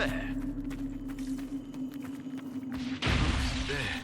There. There.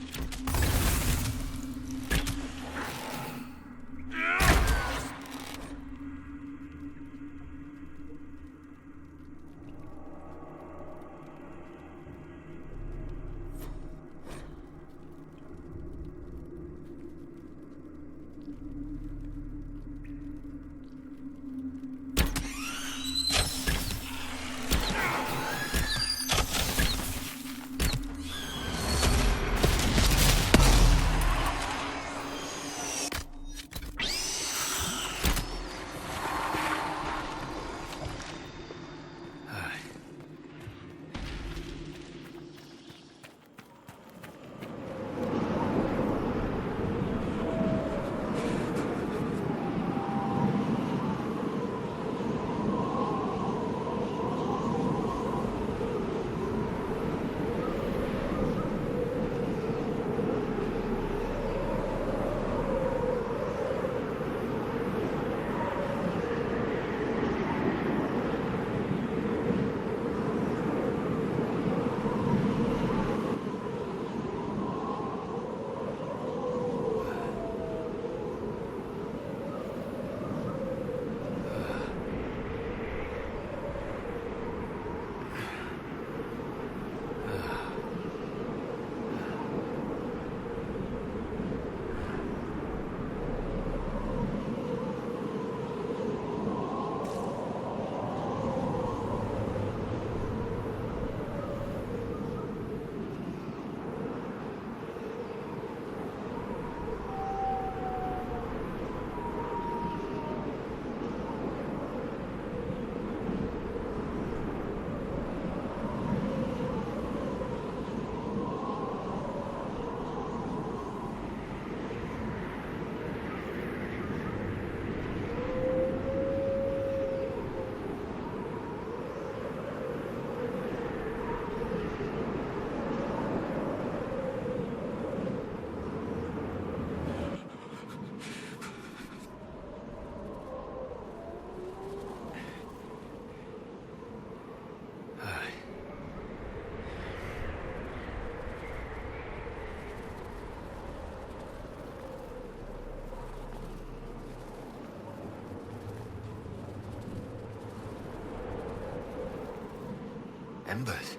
Embers.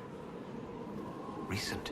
Recent.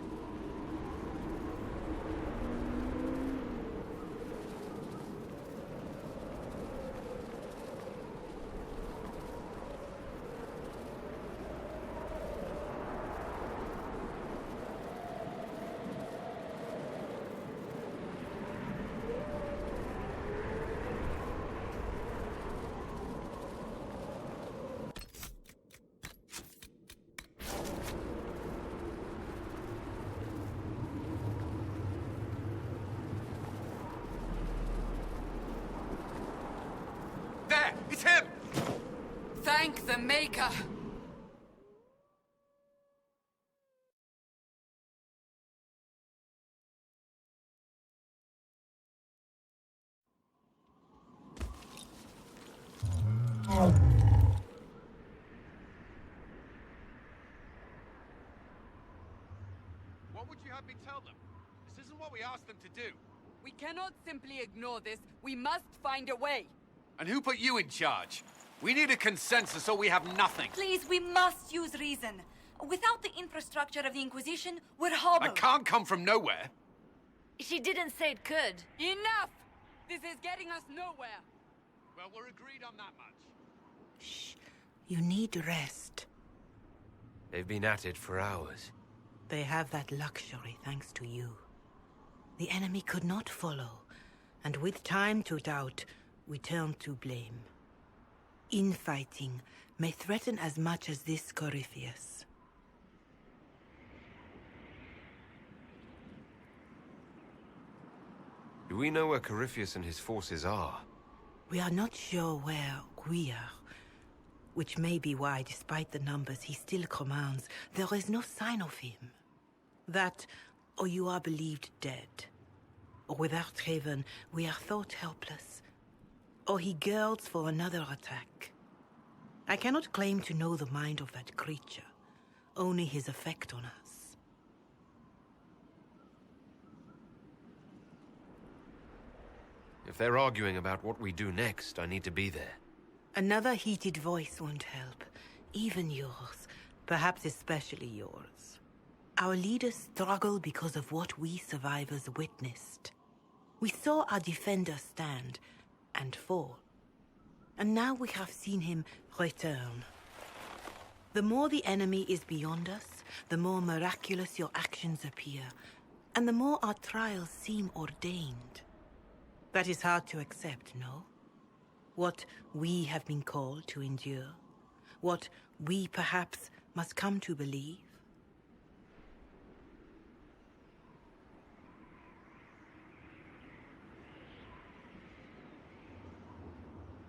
It's him! Thank the Maker! What would you have me tell them? This isn't what we asked them to do. We cannot simply ignore this. We must find a way. And who put you in charge? We need a consensus or we have nothing. Please, we must use reason. Without the infrastructure of the Inquisition, we're I hobbled. can't come from nowhere. She didn't say it could. Enough! This is getting us nowhere. Well, we're agreed on that much. Shh. You need rest. They've been at it for hours. They have that luxury thanks to you. The enemy could not follow, and with time to doubt, we turn to blame. Infighting may threaten as much as this Corypheus. Do we know where Corypheus and his forces are? We are not sure where we are, which may be why, despite the numbers he still commands, there is no sign of him. That, or you are believed dead. Or without Raven, we are thought helpless. Or he girds for another attack. I cannot claim to know the mind of that creature, only his effect on us. If they're arguing about what we do next, I need to be there. Another heated voice won't help. Even yours. Perhaps especially yours. Our leaders struggle because of what we survivors witnessed. We saw our defender stand and fall. And now we have seen him return. The more the enemy is beyond us, the more miraculous your actions appear, and the more our trials seem ordained. That is hard to accept, no? What we have been called to endure, what we perhaps must come to believe.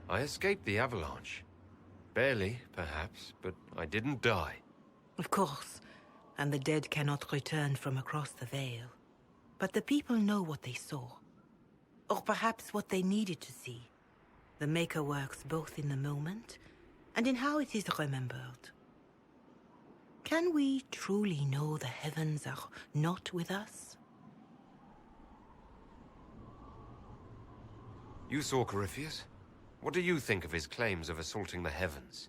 I escaped the avalanche. Barely, perhaps, but I didn't die. Of course, and the dead cannot return from across the veil. But the people know what they saw. Or perhaps what they needed to see. The Maker works both in the moment and in how it is remembered. Can we truly know the heavens are not with us? You saw Corypheus? What do you think of his claims of assaulting the heavens?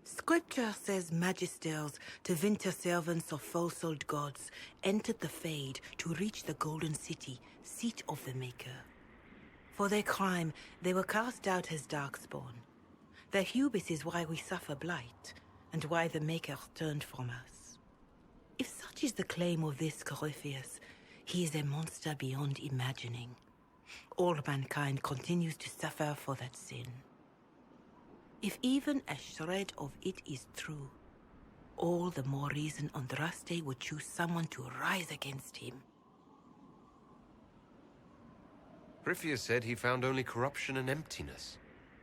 Scripture says magisters, the winter servants of false-old gods, entered the Fade to reach the Golden City, seat of the Maker. For their crime, they were cast out as darkspawn. Their hubris is why we suffer blight, and why the Maker turned from us. If such is the claim of this Corypheus, he is a monster beyond imagining. All mankind continues to suffer for that sin. If even a shred of it is true, all the more reason Andraste would choose someone to rise against him. Corypheus said he found only corruption and emptiness.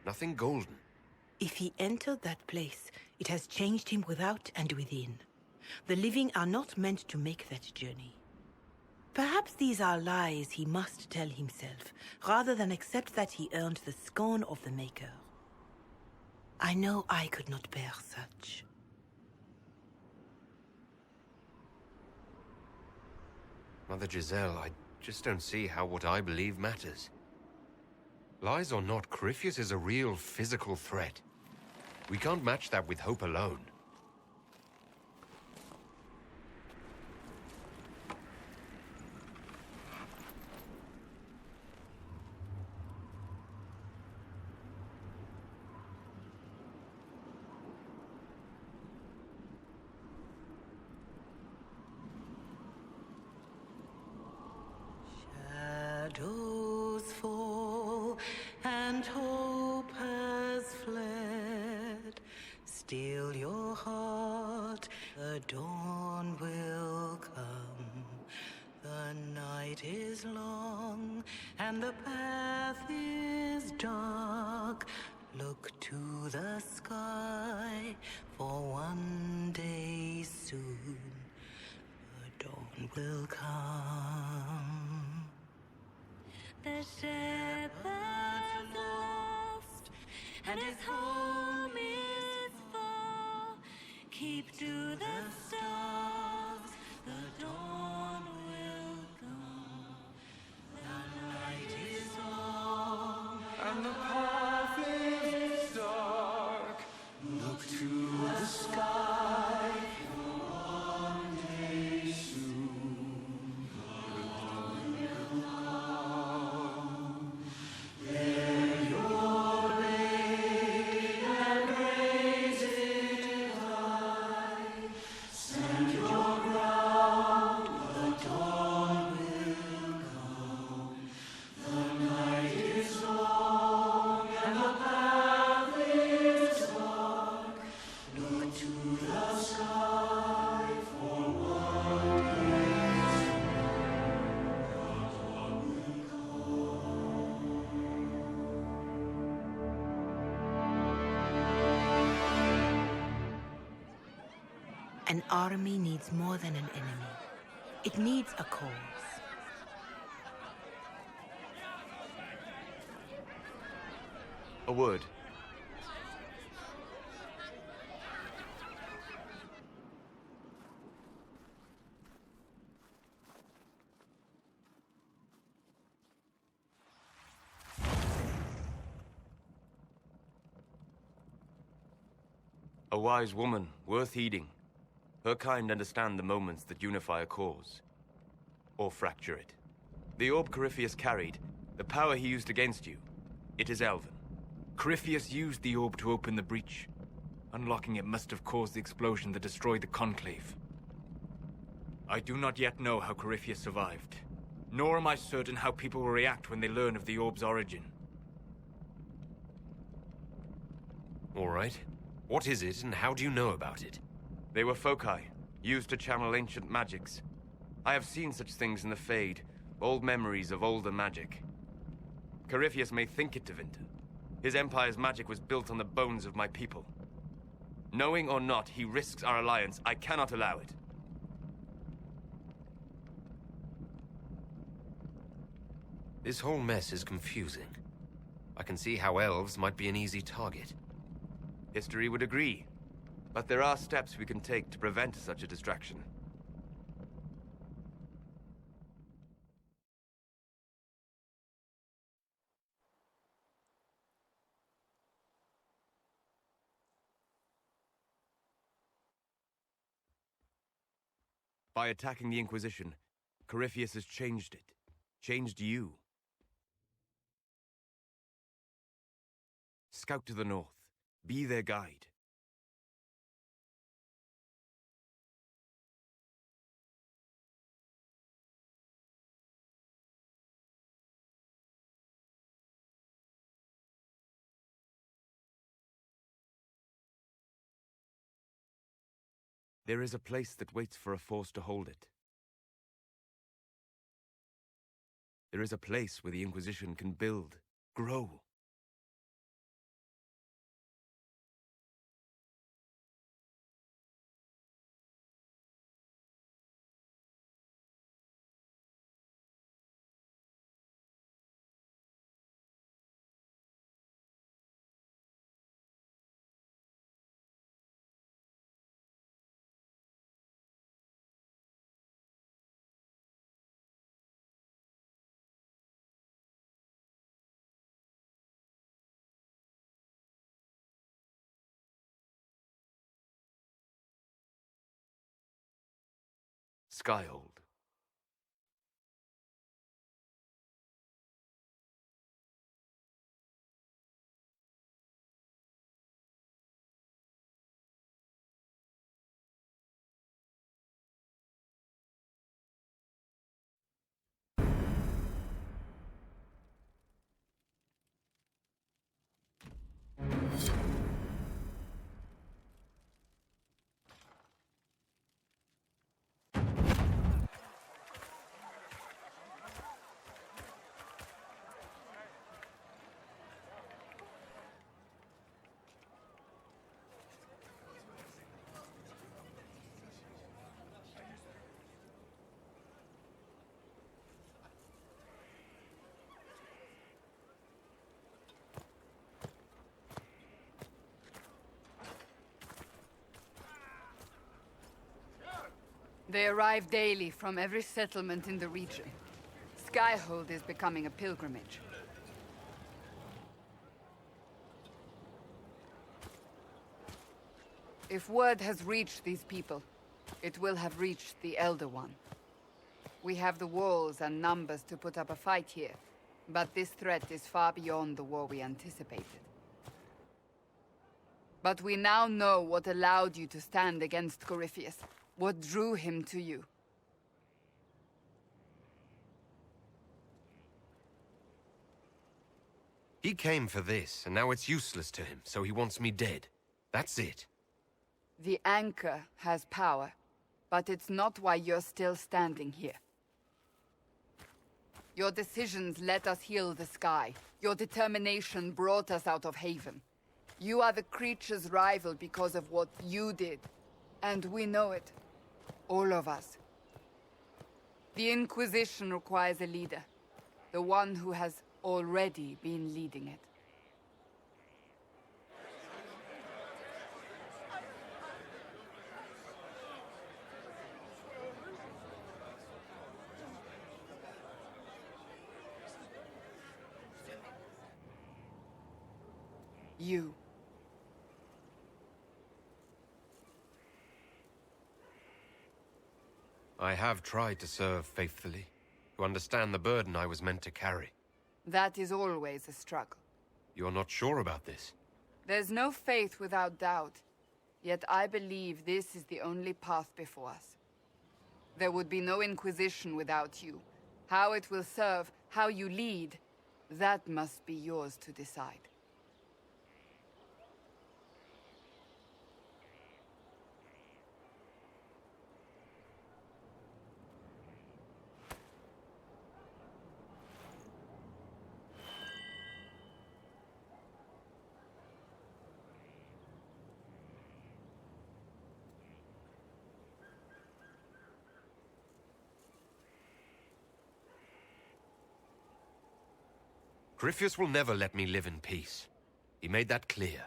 Nothing golden. If he entered that place, it has changed him without and within. The living are not meant to make that journey. Perhaps these are lies he must tell himself, rather than accept that he earned the scorn of the Maker. I know I could not bear such. Mother Giselle, I just don't see how what I believe matters. Lies or not, Corypheus is a real physical threat. We can't match that with hope alone. Shadows fall and hope has fled. Still your heart, the dawn will come. The night is long and the path is dark. Look to the sky, for one day soon the dawn will come. The shepherd's lost, and his home is far. Keep to the stars, the dawn will come. The night is long, And the path is dark. Look to the sky. One day soon, the dawn will come. Bear your blade and raise it high. Stand your ground, the dawn will come. The night is long and the path is dark. Look to the sky for one day soon. The dawn will An army needs more than an enemy. It needs a cause. A word. A wise woman, worth heeding. Her kind understand the moments that unify a cause. Or fracture it. The orb Corypheus carried, the power he used against you, it is Elven. Corypheus used the orb to open the breach. Unlocking it must have caused the explosion that destroyed the Conclave. I do not yet know how Corypheus survived, nor am I certain how people will react when they learn of the orb's origin. All right. What is it, and how do you know about it? They were foci, used to channel ancient magics. I have seen such things in the Fade, old memories of older magic. Corypheus may think it Tevinter. His empire's magic was built on the bones of my people. Knowing or not, he risks our alliance. I cannot allow it. This whole mess is confusing. I can see how elves might be an easy target. History would agree. But there are steps we can take to prevent such a distraction. By attacking the Inquisition, Corypheus has changed it. Changed you. Scout to the north. Be their guide. There is a place that waits for a force to hold it. There is a place where the Inquisition can build, grow. Skyhold. They arrive daily from every settlement in the region. Skyhold is becoming a pilgrimage. If word has reached these people, it will have reached the Elder One. We have the walls and numbers to put up a fight here, but this threat is far beyond the war we anticipated. But we now know what allowed you to stand against Corypheus. What drew him to you? He came for this, and now it's useless to him, so he wants me dead. That's it. The Anchor has power, but it's not why you're still standing here. Your decisions let us heal the sky. Your determination brought us out of Haven. You are the creature's rival because of what you did, and we know it. All of us. The Inquisition requires a leader. The one who has already been leading it. You. I have tried to serve faithfully, to understand the burden I was meant to carry. That is always a struggle. You're not sure about this? There's no faith without doubt. Yet I believe this is the only path before us. There would be no Inquisition without you. How it will serve, how you lead, that must be yours to decide. Corypheus will never let me live in peace. He made that clear.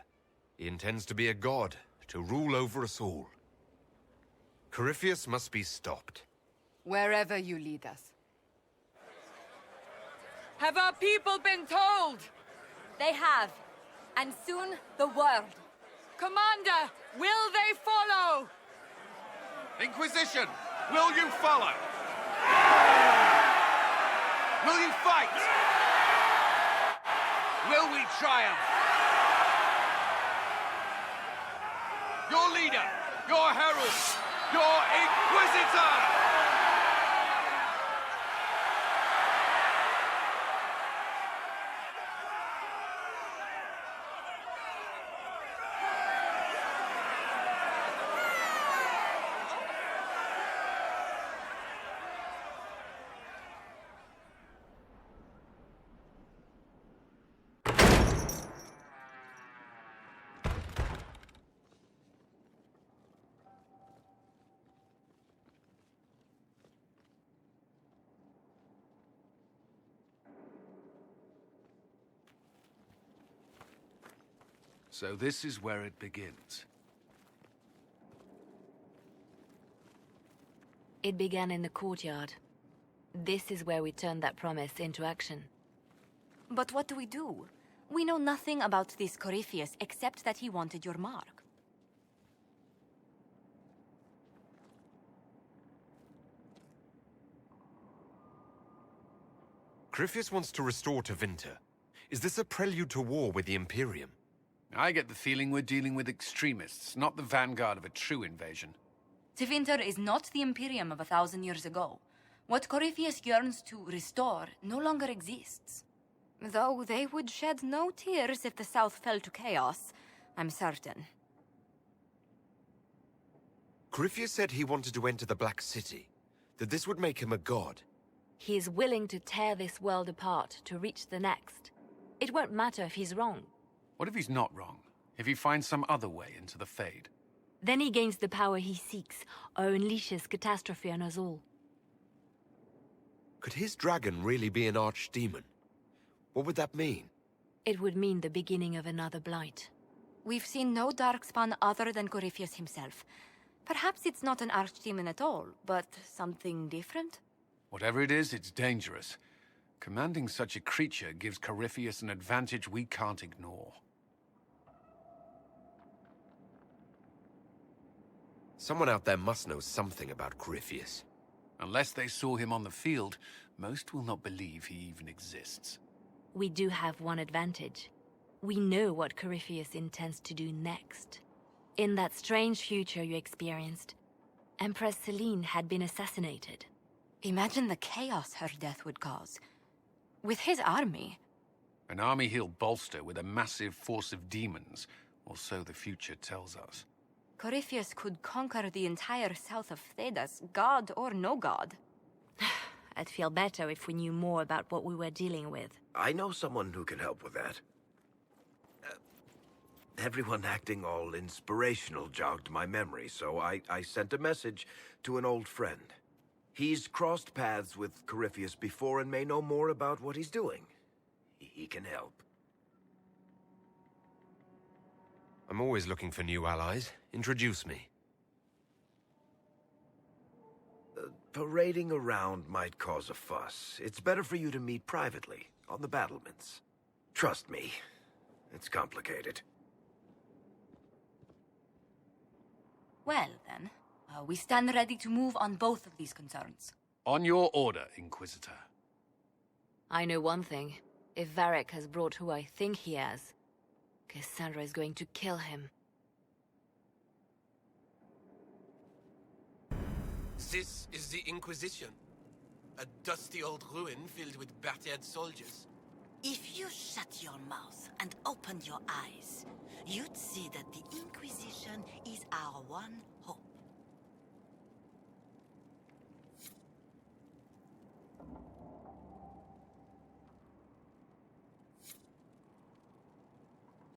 He intends to be a god, to rule over us all. Corypheus must be stopped. Wherever you lead us. Have our people been told? They have. And soon, the world. Commander, will they follow? Inquisition, will you follow? Will you fight? Will we triumph? Your leader, your herald, your Inquisitor! So this is where it begins. It began in the courtyard. This is where we turned that promise into action. But what do we do? We know nothing about this Corypheus except that he wanted your mark. Corypheus wants to restore Tevinter. Is this a prelude to war with the Imperium? I get the feeling we're dealing with extremists, not the vanguard of a true invasion. Tevinter is not the Imperium of 1,000 years ago. What Corypheus yearns to restore no longer exists. Though they would shed no tears if the South fell to chaos, I'm certain. Corypheus said he wanted to enter the Black City, that this would make him a god. He is willing to tear this world apart to reach the next. It won't matter if he's wrong. What if he's not wrong? If he finds some other way into the Fade? Then he gains the power he seeks, or unleashes catastrophe on us all. Could his dragon really be an archdemon? What would that mean? It would mean the beginning of another blight. We've seen no darkspawn other than Corypheus himself. Perhaps it's not an archdemon at all, but something different? Whatever it is, it's dangerous. Commanding such a creature gives Corypheus an advantage we can't ignore. Someone out there must know something about Corypheus. Unless they saw him on the field, most will not believe he even exists. We do have one advantage. We know what Corypheus intends to do next. In that strange future you experienced, Empress Selene had been assassinated. Imagine the chaos her death would cause. With his army. An army he'll bolster with a massive force of demons, or so the future tells us. Corypheus could conquer the entire south of Thedas, god or no god. I'd feel better if we knew more about what we were dealing with. I know someone who can help with that. Everyone acting all inspirational jogged my memory, so I sent a message to an old friend. He's crossed paths with Corypheus before and may know more about what he's doing. He can help. I'm always looking for new allies. Introduce me. Parading around might cause a fuss. It's better for you to meet privately, on the battlements. Trust me, it's complicated. Well, then, We stand ready to move on both of these concerns. On your order, Inquisitor. I know one thing. If Varric has brought who I think he has, Cassandra is going to kill him. This is the Inquisition. A dusty old ruin filled with battered soldiers. If you shut your mouth and opened your eyes, you'd see that the Inquisition is our one hope.